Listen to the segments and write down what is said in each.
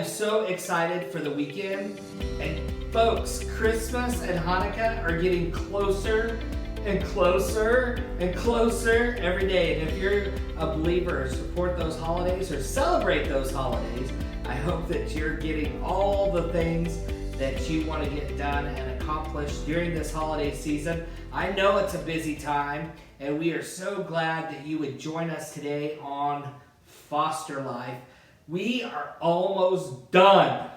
am so excited for the weekend. And folks, Christmas and Hanukkah are getting closer and closer and closer every day. And if you're a believer, support those holidays or celebrate those holidays, I hope that you're getting all the things that you want to get done and accomplished during this holiday season. I know it's a busy time, and we are so glad that you would join us today on Foster Life. We are almost done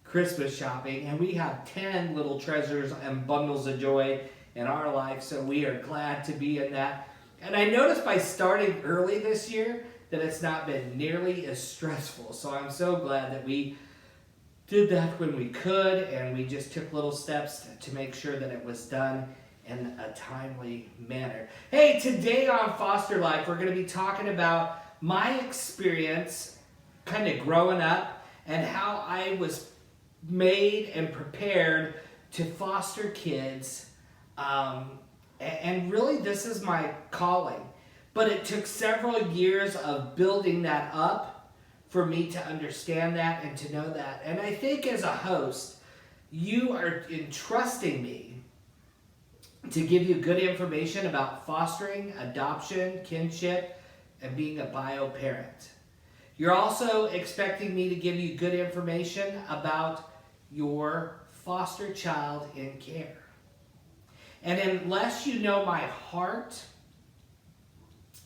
Christmas shopping, and we have 10 little treasures and bundles of joy in our life, so we are glad to be in that. And I noticed by starting early this year that it's not been nearly as stressful, so I'm so glad that we did that when we could, and we just took little steps to make sure that it was done in a timely manner. Hey, today on Foster Life, we're going to be talking about my experience kind of growing up and how I was made and prepared to foster kids. And really, this is my calling. But it took several years of building that up for me to understand that and to know that. And I think as a host, you are entrusting me to give you good information about fostering, adoption, kinship, and being a bio parent. You're also expecting me to give you good information about your foster child in care. And unless you know my heart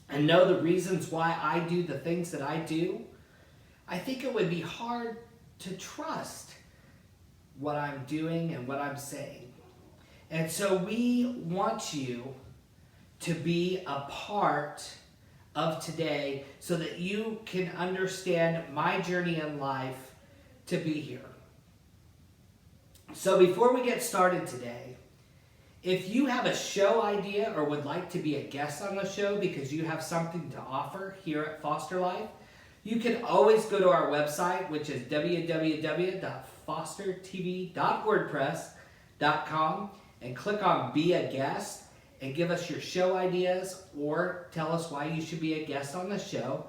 and know the reasons why I do the things that I do, I think it would be hard to trust what I'm doing and what I'm saying. And so we want you to be a part of today so that you can understand my journey in life to be here. So before we get started today, if you have a show idea or would like to be a guest on the show because you have something to offer here at Foster Life, you can always go to our website, which is www.fostertv.wordpress.com, and click on Be a Guest and give us your show ideas or tell us why you should be a guest on the show.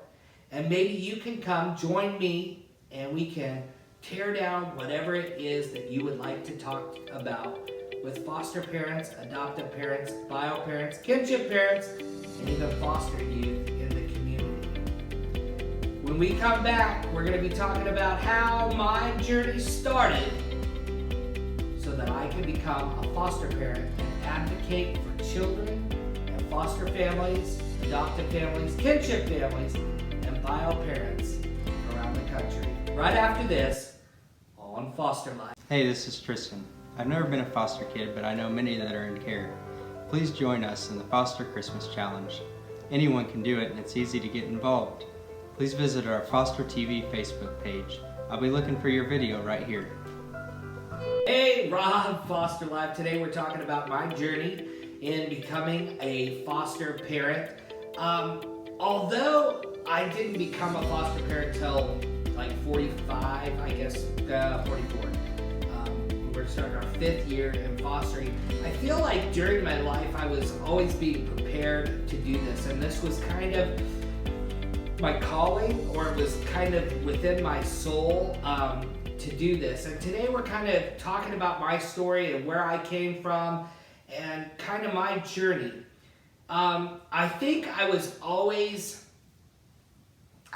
And maybe you can come join me and we can tear down whatever it is that you would like to talk about with foster parents, adoptive parents, bio parents, kinship parents, and even foster youth in the community. When we come back, we're going to be talking about how my journey started so that I can become a foster parent and advocate for children and foster families, adoptive families, kinship families, and bio parents around the country. Right after this, on Foster Life. Hey, this is Tristan. I've never been a foster kid, but I know many that are in care. Please join us in the Foster Christmas Challenge. Anyone can do it, and it's easy to get involved. Please visit our Foster TV Facebook page. I'll be looking for your video right here. Hey, Rob, Foster Life. Today we're talking about my journey in becoming a foster parent. Although I didn't become a foster parent till like 45, I guess, 44. We're starting our 5th year in fostering. I feel like during my life I was always being prepared to do this, and this was kind of my calling, or it was kind of within my soul to do this. And today we're kind of talking about my story and where I came from and kind of my journey. I think I was always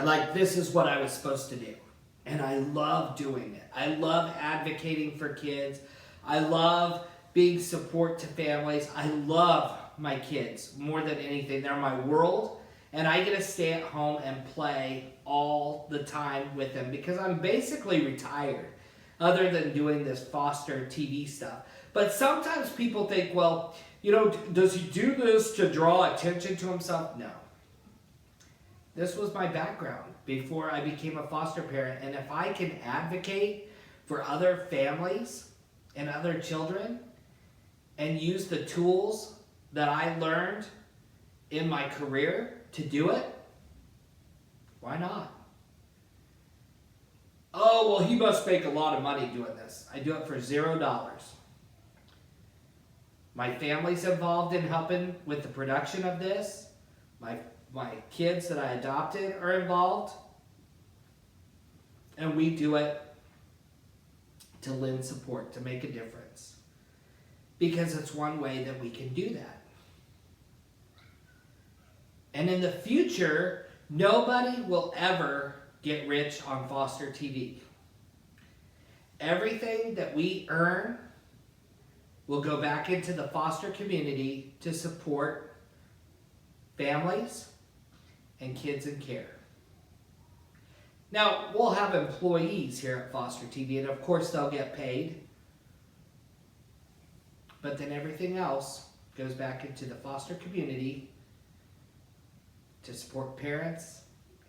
like, this is what I was supposed to do. And I love doing it. I love advocating for kids. I love being support to families. I love my kids more than anything. They're my world. And I get to stay at home and play all the time with them because I'm basically retired other than doing this foster TV stuff. But sometimes people think, well, you know, does he do this to draw attention to himself? No. This was my background before I became a foster parent. And if I can advocate for other families and other children and use the tools that I learned in my career to do it, why not? Oh, well, he must make a lot of money doing this. I do it for $0. My family's involved in helping with the production of this. My kids that I adopted are involved. And we do it to lend support, to make a difference. Because it's one way that we can do that. And in the future, nobody will ever get rich on Foster TV. Everything that we earn will go back into the foster community to support families and kids in care. Now, we'll have employees here at Foster TV, and of course they'll get paid. But then everything else goes back into the foster community to support parents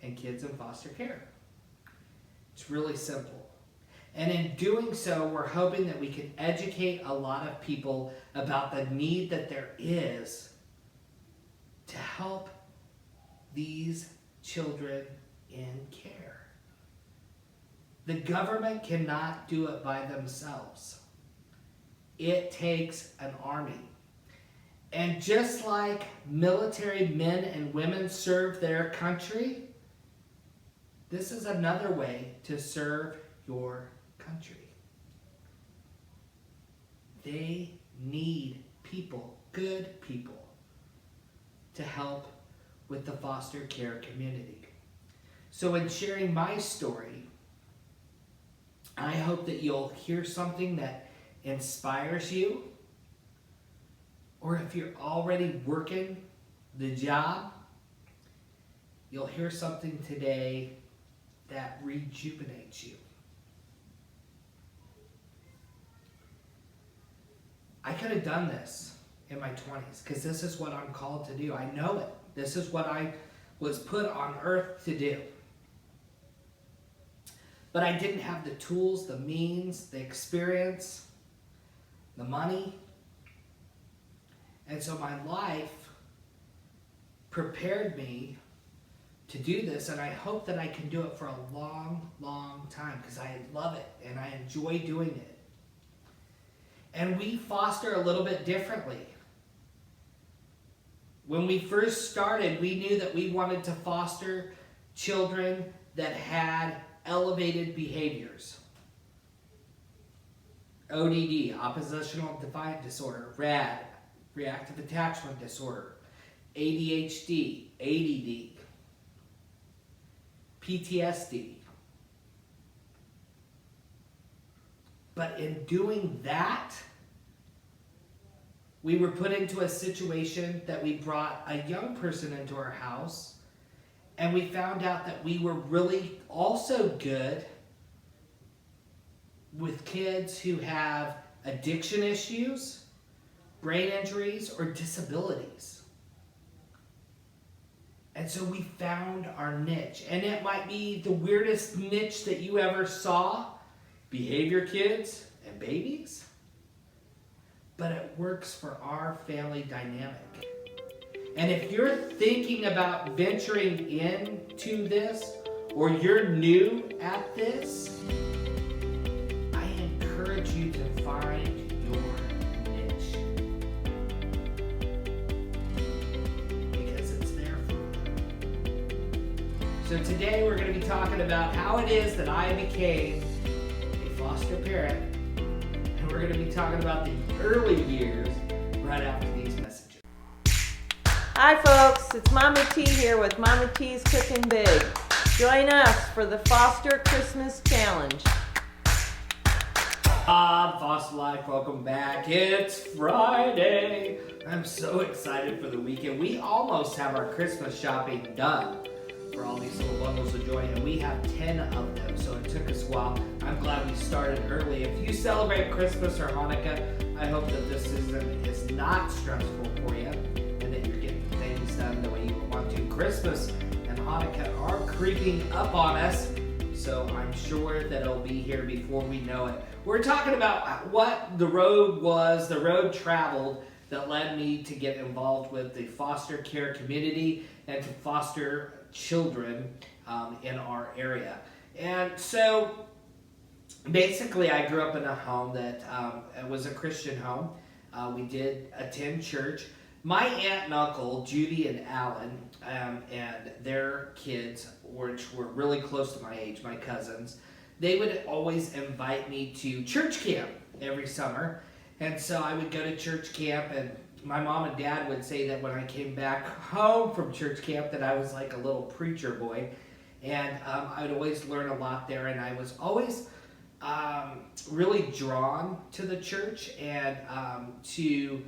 and kids in foster care. It's really simple. And in doing so, we're hoping that we can educate a lot of people about the need that there is to help these children in care. The government cannot do it by themselves. It takes an army. And just like military men and women serve their country, this is another way to serve your country. They need people, good people, to help with the foster care community. So in sharing my story, I hope that you'll hear something that inspires you, or if you're already working the job, you'll hear something today that rejuvenates you. I could have done this in my 20s because this is what I'm called to do. I know it. This is what I was put on earth to do. But I didn't have the tools, the means, the experience, the money. And so my life prepared me to do this, and I hope that I can do it for a long, long time because I love it and I enjoy doing it. And we foster a little bit differently. When we first started, we knew that we wanted to foster children that had elevated behaviors. ODD, oppositional defiant disorder, RAD, reactive attachment disorder, ADHD, ADD, PTSD. But in doing that, we were put into a situation that we brought a young person into our house, and we found out that we were really also good with kids who have addiction issues, brain injuries, or disabilities. And so we found our niche. And it might be the weirdest niche that you ever saw, behavior kids and babies, but it works for our family dynamic. And if you're thinking about venturing into this, or you're new at this, I encourage you to find your niche. Because it's there for you. So today we're going to be talking about how it is that I became a foster parent. And we're going to be talking about the early years right after these messages. Hi folks, it's Mama T here with Mama T's Cooking Big. Join us for the Foster Christmas Challenge. Foster Life, welcome back. It's Friday. I'm so excited for the weekend. We almost have our Christmas shopping done for all these little bundles of joy, and we have 10 of them, so it took us a while. I'm glad we started early. If you celebrate Christmas or Hanukkah, I hope that this season is not stressful for you and that you're getting things done the way you want to. Christmas and Hanukkah are creeping up on us, so I'm sure that it'll be here before we know it. We're talking about what the road traveled that led me to get involved with the foster care community and to foster children in our area. And so basically I grew up in a home that was a Christian home. We did attend church. My aunt and uncle, Judy and Alan, and their kids, which were really close to my age, my cousins, they would always invite me to church camp every summer. And so I would go to church camp, and my mom and dad would say that when I came back home from church camp that I was like a little preacher boy. And I would always learn a lot there, and I was always really drawn to the church and to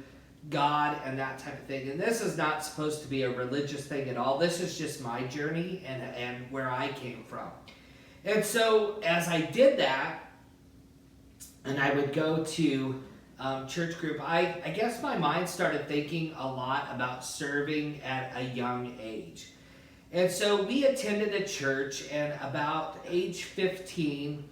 God and that type of thing. And this is not supposed to be a religious thing at all. This is just my journey and where I came from. And so as I did that, and I would go to church group, I guess my mind started thinking a lot about serving at a young age. And so we attended a church, and about age 15,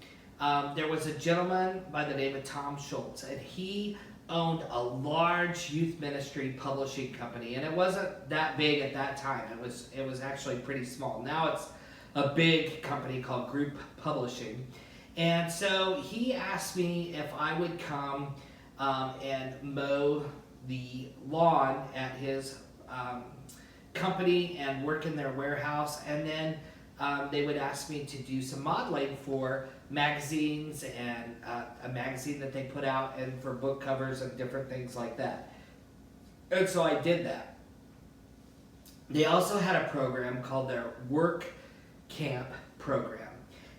there was a gentleman by the name of Tom Schultz, and he owned a large youth ministry publishing company, and it wasn't that big at that time. It was actually pretty small. Now it's a big company called Group Publishing. And so he asked me if I would come and mow the lawn at his company and work in their warehouse, and then they would ask me to do some modeling for magazines and a magazine that they put out, and for book covers and different things like that. And so I did that. They also had a program called their Work Camp program,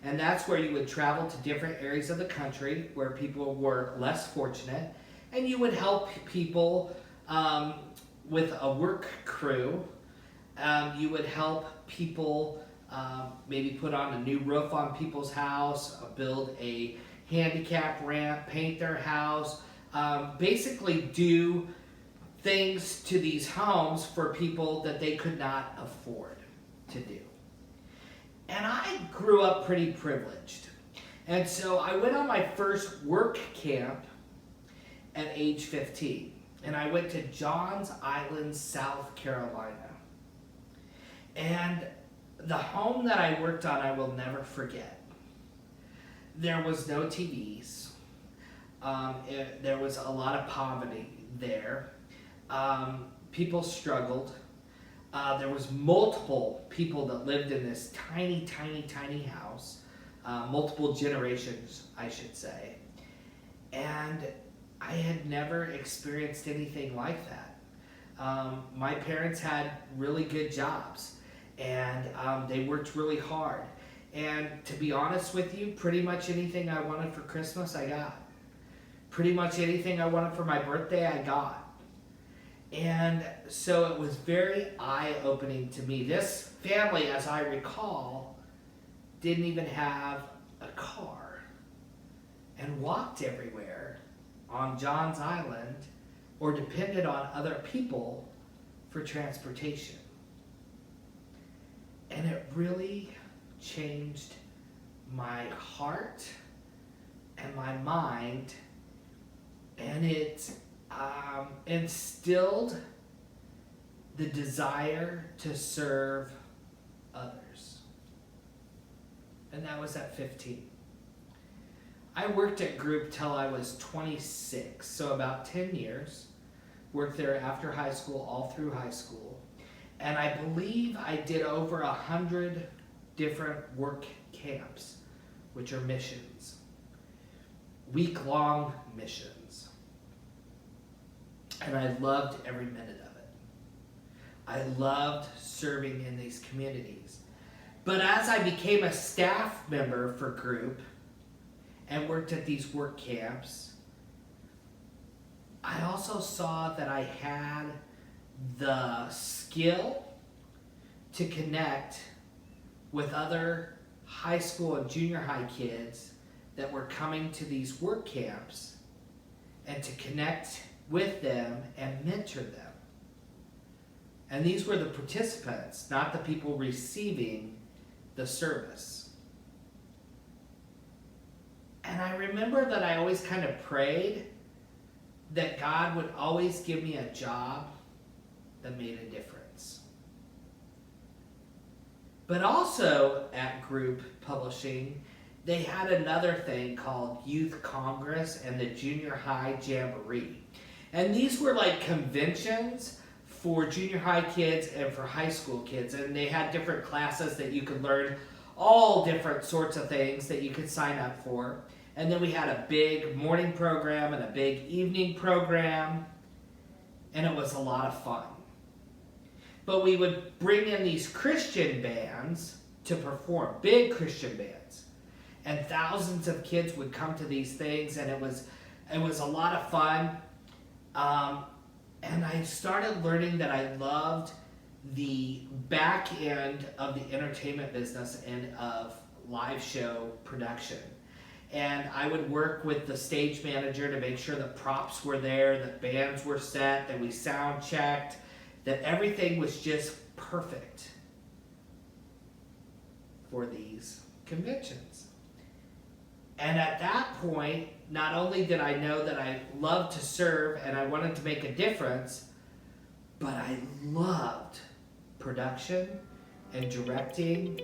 and that's where you would travel to different areas of the country where people were less fortunate, and you would help people with a work crew. You would help people maybe put on a new roof on people's house, build a handicap ramp, paint their house, basically do things to these homes for people that they could not afford to do. And I grew up pretty privileged. And so I went on my first work camp at age 15. And I went to Johns Island, South Carolina. And the home that I worked on, I will never forget. There was no TVs. There was a lot of poverty there. People struggled. There was multiple people that lived in this tiny, tiny, tiny house. Multiple generations, I should say. And I had never experienced anything like that. My parents had really good jobs, and they worked really hard. And to be honest with you, pretty much anything I wanted for Christmas, I got. Pretty much anything I wanted for my birthday, I got. And so it was very eye-opening to me. This family, as I recall, didn't even have a car and walked everywhere on Johns Island or depended on other people for transportation. And it really changed my heart and my mind, and it instilled the desire to serve others. And that was at 15. I worked at Group till I was 26, so about 10 years. Worked there after high school, all through high school. And I believe I did over 100 different work camps, which are missions. Week-long missions. And I loved every minute of it. I loved serving in these communities. But as I became a staff member for Group and worked at these work camps, I also saw that I had the skill to connect with other high school and junior high kids that were coming to these work camps, and to connect with them and mentor them. And these were the participants, not the people receiving the service. And I remember that I always kind of prayed that God would always give me a job that made a difference. But also at Group Publishing, they had another thing called Youth Congress and the Junior High Jamboree. And these were like conventions for junior high kids and for high school kids. And they had different classes that you could learn all different sorts of things that you could sign up for. And then we had a big morning program and a big evening program, and it was a lot of fun. But we would bring in these Christian bands to perform, big Christian bands. And thousands of kids would come to these things, and it was a lot of fun. And I started learning that I loved the back end of the entertainment business and of live show production. And I would work with the stage manager to make sure the props were there, the bands were set, that we sound checked, that everything was just perfect for these conventions. And at that point, not only did I know that I loved to serve and I wanted to make a difference, but I loved production and directing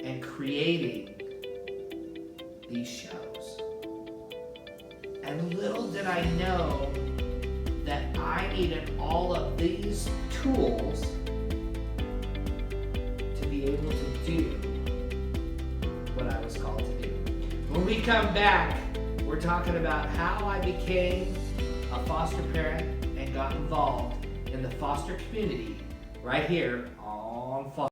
and creating these shows. And little did I know that I needed all of these tools to be able to do what I was called to do. When we come back, we're talking about how I became a foster parent and got involved in the foster community right here on Foster.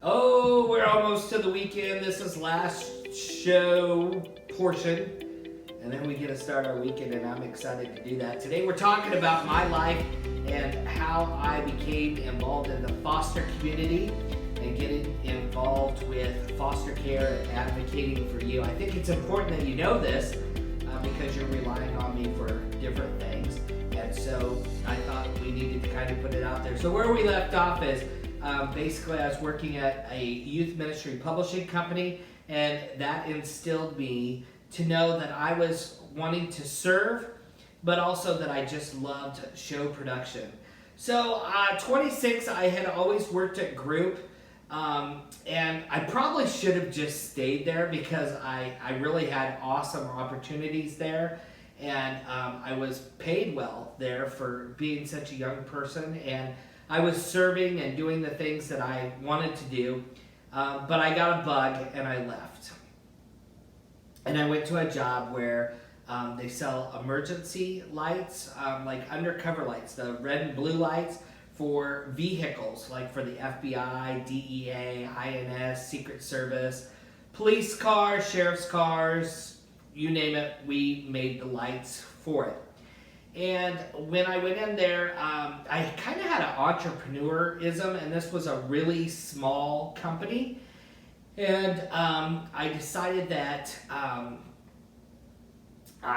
Oh, we're almost to the weekend. This is last show portion, and then we get to start our weekend, and I'm excited to do that. Today we're talking about my life and how I became involved in the foster community and getting involved with foster care and advocating for you. I think it's important that you know this because you're relying on me for different things, and so I thought we needed to kind of put it out there. So where we left off is basically I was working at a youth ministry publishing company, and that instilled me to know that I was wanting to serve, but also that I just loved show production. So 26, I had always worked at group, and I probably should have just stayed there because I really had awesome opportunities there, and I was paid well there for being such a young person, and I was serving and doing the things that I wanted to do, but I got a bug and I left. And I went to a job where they sell emergency lights, like undercover lights, the red and blue lights for vehicles, like for the FBI, DEA, INS, Secret Service, police cars, sheriff's cars, you name it, we made the lights for it. And when I went in there, I kind of had an entrepreneurism, and this was a really small company. And I decided that I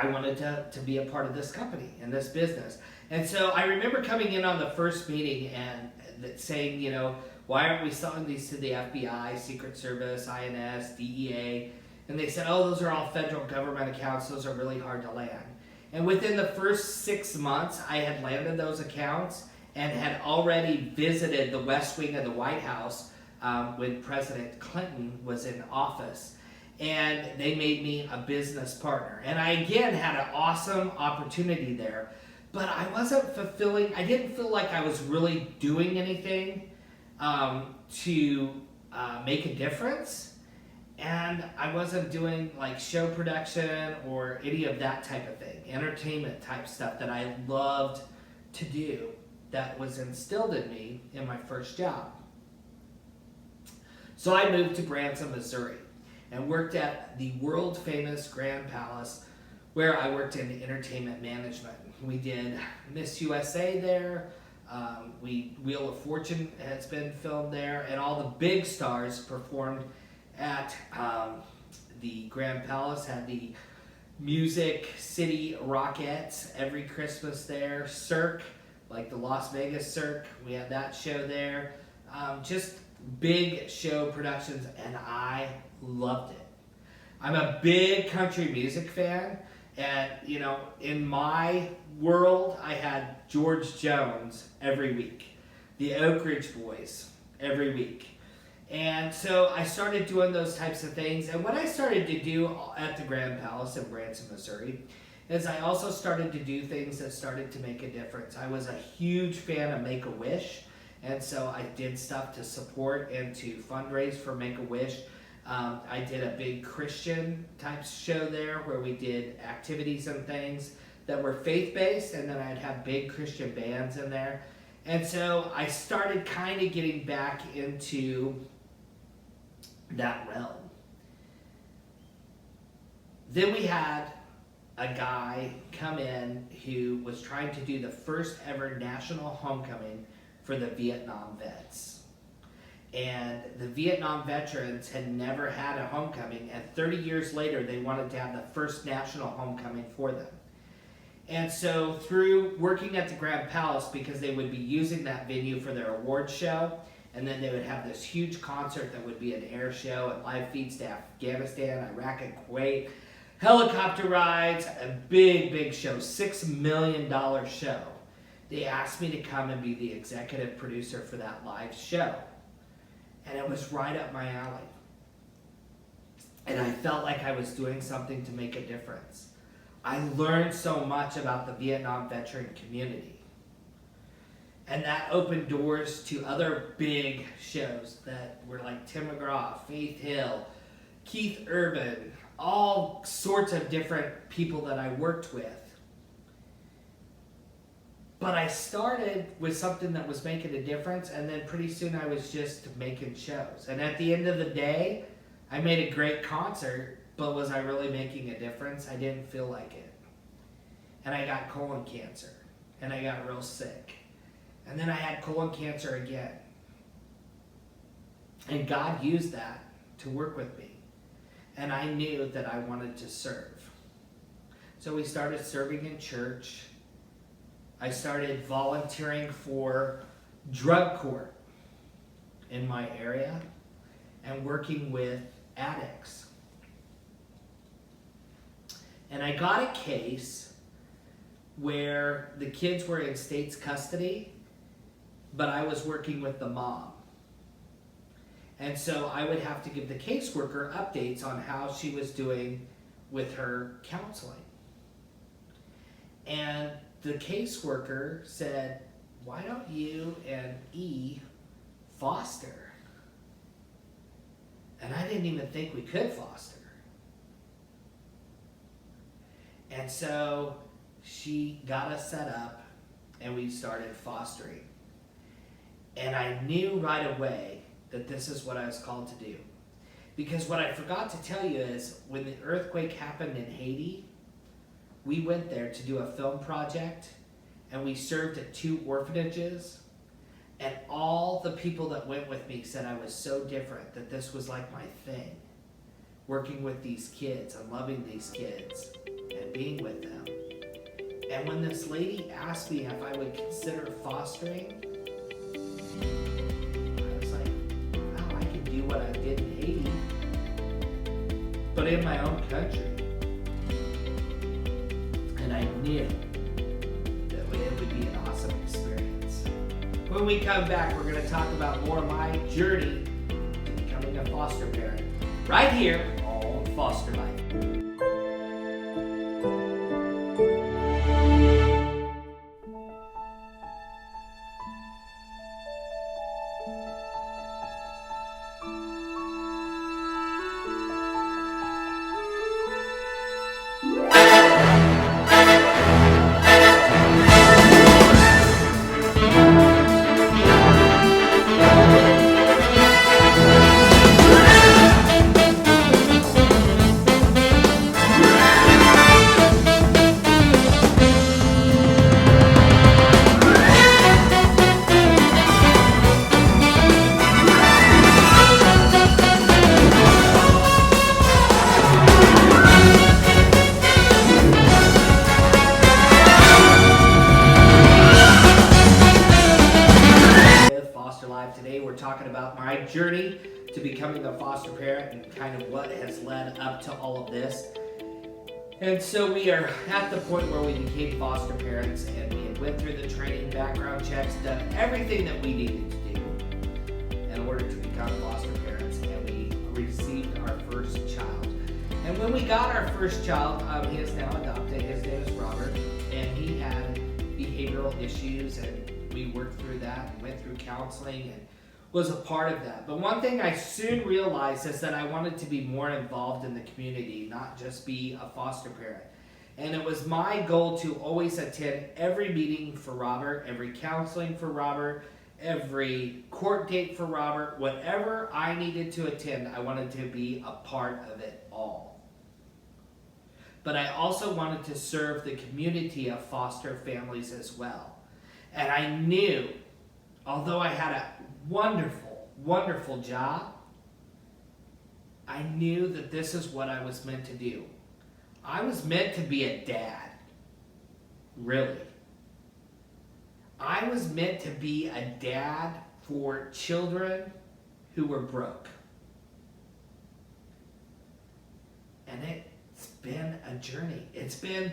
wanted to be a part of this company and this business. And so I remember coming in on the first meeting and saying, you know, why aren't we selling these to the FBI, Secret Service, INS, DEA? And they said, oh, those are all federal government accounts. Those are really hard to land. And within the first 6 months, I had landed those accounts and had already visited the West Wing of the White House when President Clinton was in office. And they made me a business partner. And I again had an awesome opportunity there. But I wasn't fulfilling, I didn't feel like I was really doing anything to make a difference. And I wasn't doing like show production or any of that type of thing, entertainment type stuff that I loved to do that was instilled in me in my first job. So I moved to Branson, Missouri, and worked at the world famous Grand Palace, where I worked in entertainment management. We did Miss USA there. Wheel of Fortune has been filmed there, and all the big stars performed at the Grand Palace. Had the Music City Rockettes every Christmas there. Cirque, like the Las Vegas Cirque, we had that show there. Just big show productions, and I loved it. I'm a big country music fan, and you know, in my world, I had George Jones every week, the Oak Ridge Boys every week. And so I started doing those types of things. And what I started to do at the Grand Palace in Branson, Missouri, is I also started to do things that started to make a difference. I was a huge fan of Make-A-Wish, and so I did stuff to support and to fundraise for Make-A-Wish. I did a big Christian type show there where we did activities and things that were faith-based, and then I'd have big Christian bands in there. And so I started kind of getting back into that realm. Then we had a guy come in who was trying to do the first ever national homecoming for the Vietnam vets. And the Vietnam veterans had never had a homecoming, and 30 years later they wanted to have the first national homecoming for them. And so through working at the Grand Palace, because they would be using that venue for their award show, and then they would have this huge concert that would be an air show and live feeds to Afghanistan, Iraq, and Kuwait, helicopter rides, a big show, $6 million show. They asked me to come and be the executive producer for that live show. And it was right up my alley. And I felt like I was doing something to make a difference. I learned so much about the Vietnam veteran community. And that opened doors to other big shows that were like Tim McGraw, Faith Hill, Keith Urban, all sorts of different people that I worked with. But I started with something that was making a difference, and then pretty soon I was just making shows. And at the end of the day, I made a great concert, but was I really making a difference? I didn't feel like it. And I got colon cancer, and I got real sick. And then I had colon cancer again. And God used that to work with me. And I knew that I wanted to serve. So we started serving in church. I started volunteering for drug court in my area and working with addicts. And I got a case where the kids were in state's custody, but I was working with the mom. And so I would have to give the caseworker updates on how she was doing with her counseling. And the caseworker said, "Why don't you and E foster?" And I didn't even think we could foster. And so she got us set up and we started fostering. And I knew right away that this is what I was called to do. Because what I forgot to tell you is when the earthquake happened in Haiti, we went there to do a film project, and we served at 2 orphanages, and all the people that went with me said I was so different, that this was like my thing, working with these kids and loving these kids and being with them. And when this lady asked me if I would consider fostering, I was like, wow, I can do what I did in Haiti, but in my own country. And I knew that it would be an awesome experience. When we come back, we're going to talk about more of my journey to becoming a foster parent right here on Foster Life. journey to becoming a foster parent and kind of what has led up to all of this. And so we are at the point where we became foster parents, and we went through the training, background checks, done everything that we needed to do in order to become foster parents, and we received our first child. And when we got our first child, he is now adopted. His name is Robert, and he had behavioral issues, and we worked through that and went through counseling and was a part of that. But one thing I soon realized is that I wanted to be more involved in the community, not just be a foster parent. And it was my goal to always attend every meeting for Robert, every counseling for Robert, every court date for Robert, whatever I needed to attend, I wanted to be a part of it all. But I also wanted to serve the community of foster families as well. And I knew, although I had a wonderful, wonderful job, I knew that this is what I was meant to do. I was meant to be a dad. Really. I was meant to be a dad for children who were broke. And it's been a journey. It's been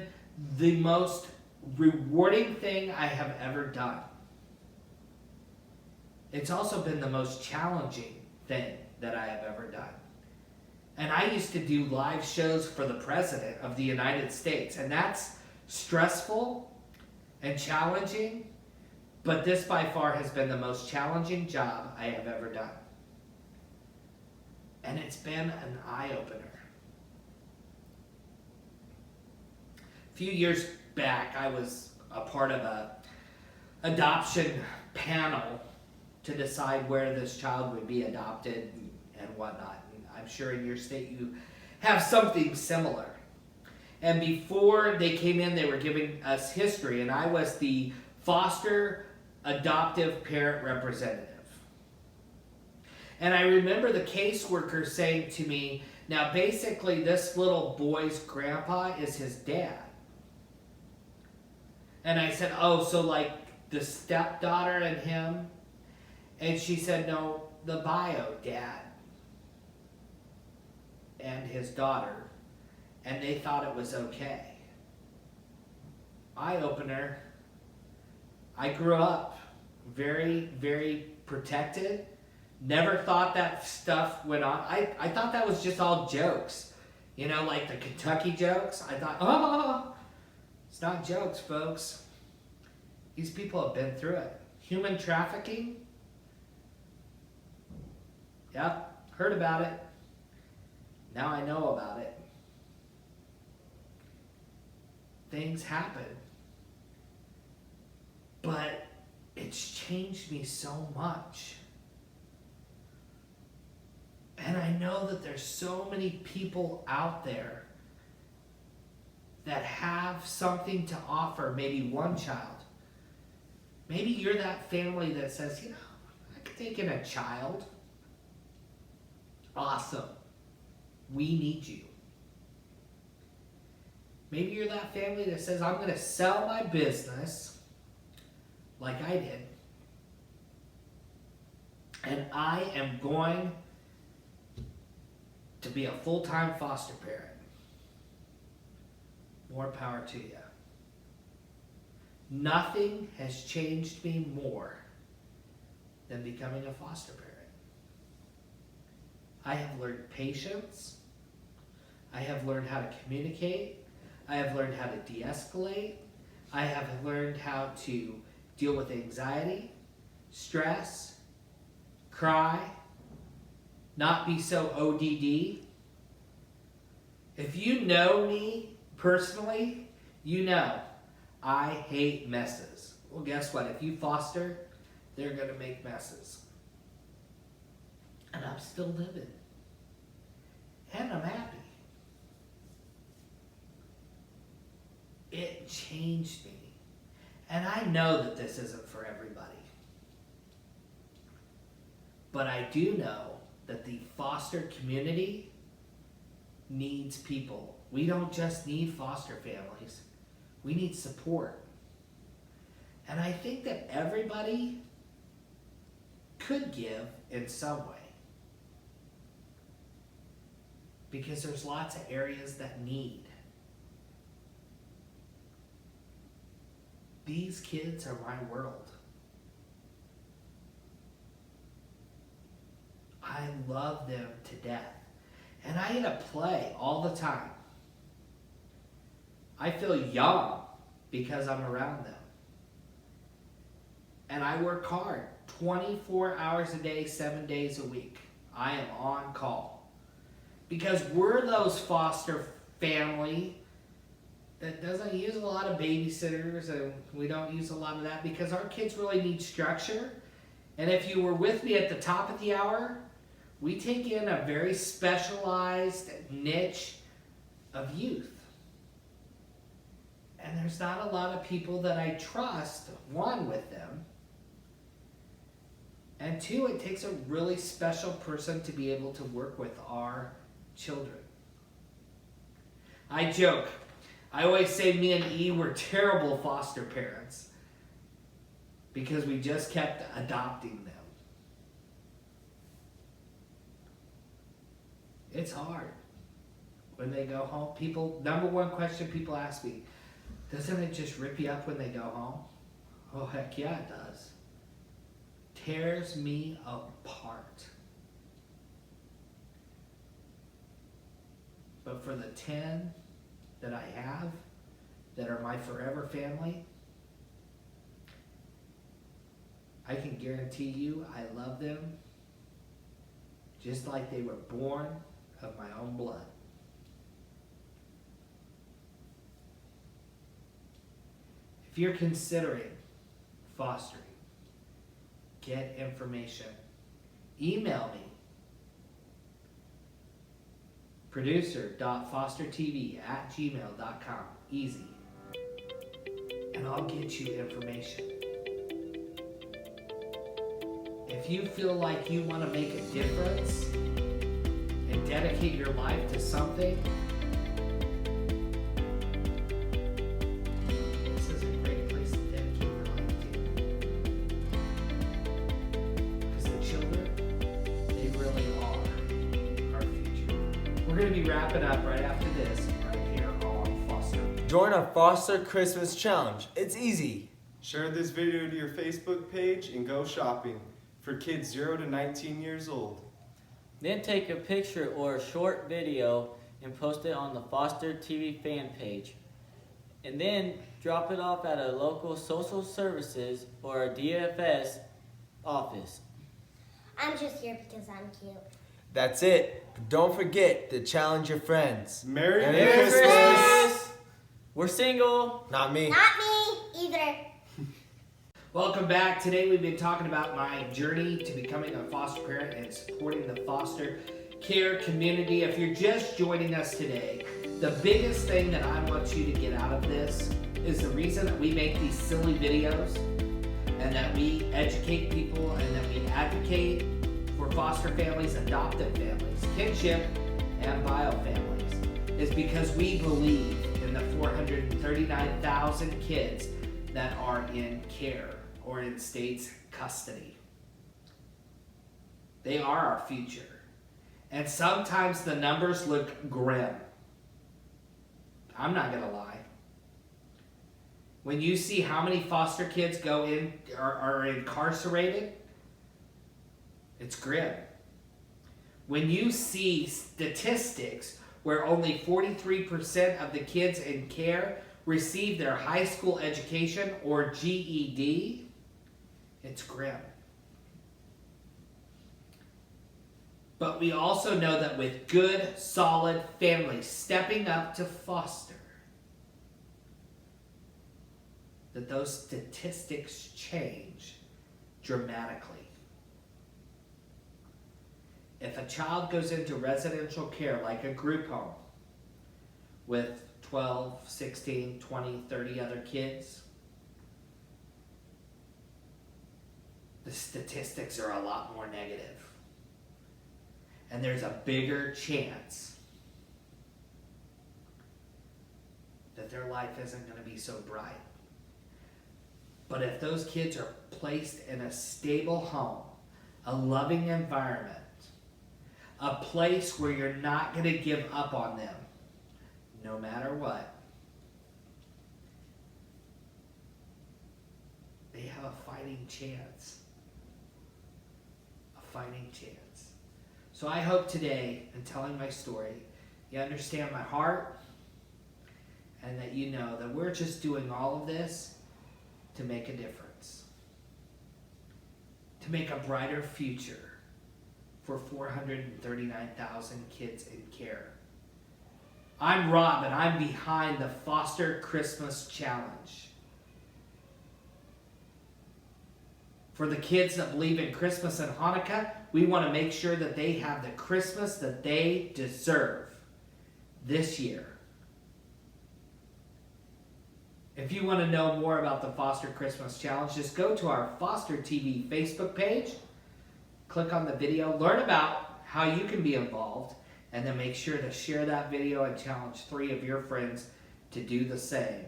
the most rewarding thing I have ever done. It's also been the most challenging thing that I have ever done. And I used to do live shows for the President of the United States, and that's stressful and challenging, but this by far has been the most challenging job I have ever done. And it's been an eye-opener. A few years back, I was a part of an adoption panel to decide where this child would be adopted and whatnot. And I'm sure in your state you have something similar. And before they came in, they were giving us history, and I was the foster adoptive parent representative. And I remember the caseworker saying to me, now basically this little boy's grandpa is his dad. And I said, oh, so like the stepdaughter and him? And she said, no, the bio dad and his daughter. And they thought it was okay. Eye-opener. I grew up very, very protected. Never thought that stuff went on. I thought that was just all jokes. You know, like the Kentucky jokes. I thought, oh, it's not jokes, folks. These people have been through it. Human trafficking. Yep, heard about it. Now I know about it. Things happen. But it's changed me so much. And I know that there's so many people out there that have something to offer, maybe one child. Maybe you're that family that says, you know, I could take in a child. Awesome. We need you. Maybe you're that family that says, I'm going to sell my business like I did. And I am going to be a full-time foster parent. More power to you. Nothing has changed me more than becoming a foster parent. I have learned patience. I have learned how to communicate. I have learned how to de-escalate. I have learned how to deal with anxiety, stress, cry, not be so ODD. If you know me personally, you know I hate messes. Well, guess what? If you foster, they're going to make messes. And I'm still living. And I'm happy. It changed me. And I know that this isn't for everybody. But I do know that the foster community needs people. We don't just need foster families. We need support. And I think that everybody could give in some way. because there's lots of areas that need. These kids are my world. I love them to death. And I get to play all the time. I feel young because I'm around them. And I work hard, 24 hours a day, 7 days a week. I am on call. Because we're those foster family that doesn't use a lot of babysitters, and we don't use a lot of that because our kids really need structure. And if you were with me at the top of the hour, we take in a very specialized niche of youth. And there's not a lot of people that I trust, one, with them, and two, it takes a really special person to be able to work with our children. I joke. I always say me and E were terrible foster parents because we just kept adopting them. It's hard when they go home. People, number one question people ask me, doesn't it just rip you up when they go home? Oh, heck yeah, it does. Tears me apart. But for the 10 that I have, that are my forever family, I can guarantee you I love them just like they were born of my own blood. If you're considering fostering, get information. Email me. producer.fostertv@gmail.com. Easy. And I'll get you information. If you feel like you want to make a difference and dedicate your life to something, this is a great place to dedicate your life to. Because the children, they really are our future. We're going to be wrapping up right after this, right here on Foster. Join our Foster Christmas Challenge. It's easy. Share this video to your Facebook page and go shopping for kids 0 to 19 years old. Then take a picture or a short video and post it on the Foster TV fan page. And then drop it off at a local social services or a DFS office. I'm just here because I'm cute. That's it. But don't forget to challenge your friends. Merry Merry Christmas! We're single. Not me. Not me either. Welcome back. Today we've been talking about my journey to becoming a foster parent and supporting the foster care community. If you're just joining us today, the biggest thing that I want you to get out of this is the reason that we make these silly videos and that we educate people and that we advocate for foster families, adoptive families, kinship, and bio families is because we believe in the 439,000 kids that are in care or in state's custody. They are our future. And sometimes the numbers look grim. I'm not gonna lie. When you see how many foster kids go in are incarcerated, it's grim. When you see statistics where only 43% of the kids in care receive their high school education or GED, it's grim. But we also know that with good, solid families stepping up to foster, that those statistics change dramatically. If a child goes into residential care like a group home with 12, 16, 20, 30 other kids, the statistics are a lot more negative. And there's a bigger chance that their life isn't going to be so bright. But if those kids are placed in a stable home, a loving environment, a place where you're not going to give up on them, no matter what. They have a fighting chance. A fighting chance. So I hope today, in telling my story, you understand my heart, and that you know that we're just doing all of this to make a difference. To make a brighter future for 439,000 kids in care. I'm Rob, and I'm behind the Foster Christmas Challenge. For the kids that believe in Christmas and Hanukkah, we want to make sure that they have the Christmas that they deserve this year. If you want to know more about the Foster Christmas Challenge, just go to our Foster TV Facebook page, click on the video, learn about how you can be involved, and then make sure to share that video and challenge 3 of your friends to do the same.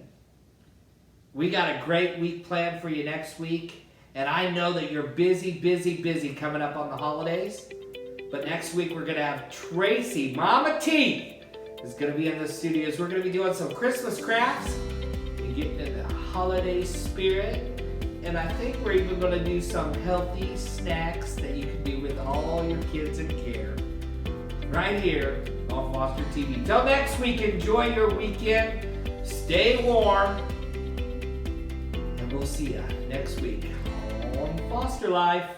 We got a great week planned for you next week, and I know that you're busy coming up on the holidays, but next week we're going to have Tracy, Mama T, is going to be in the studios. We're going to be doing some Christmas crafts, getting in the holiday spirit, and I think we're even going to do some healthy snacks that you can do with all your kids in care right here on Foster TV. Till next week, enjoy your weekend, stay warm, and we'll see you next week on Foster Life.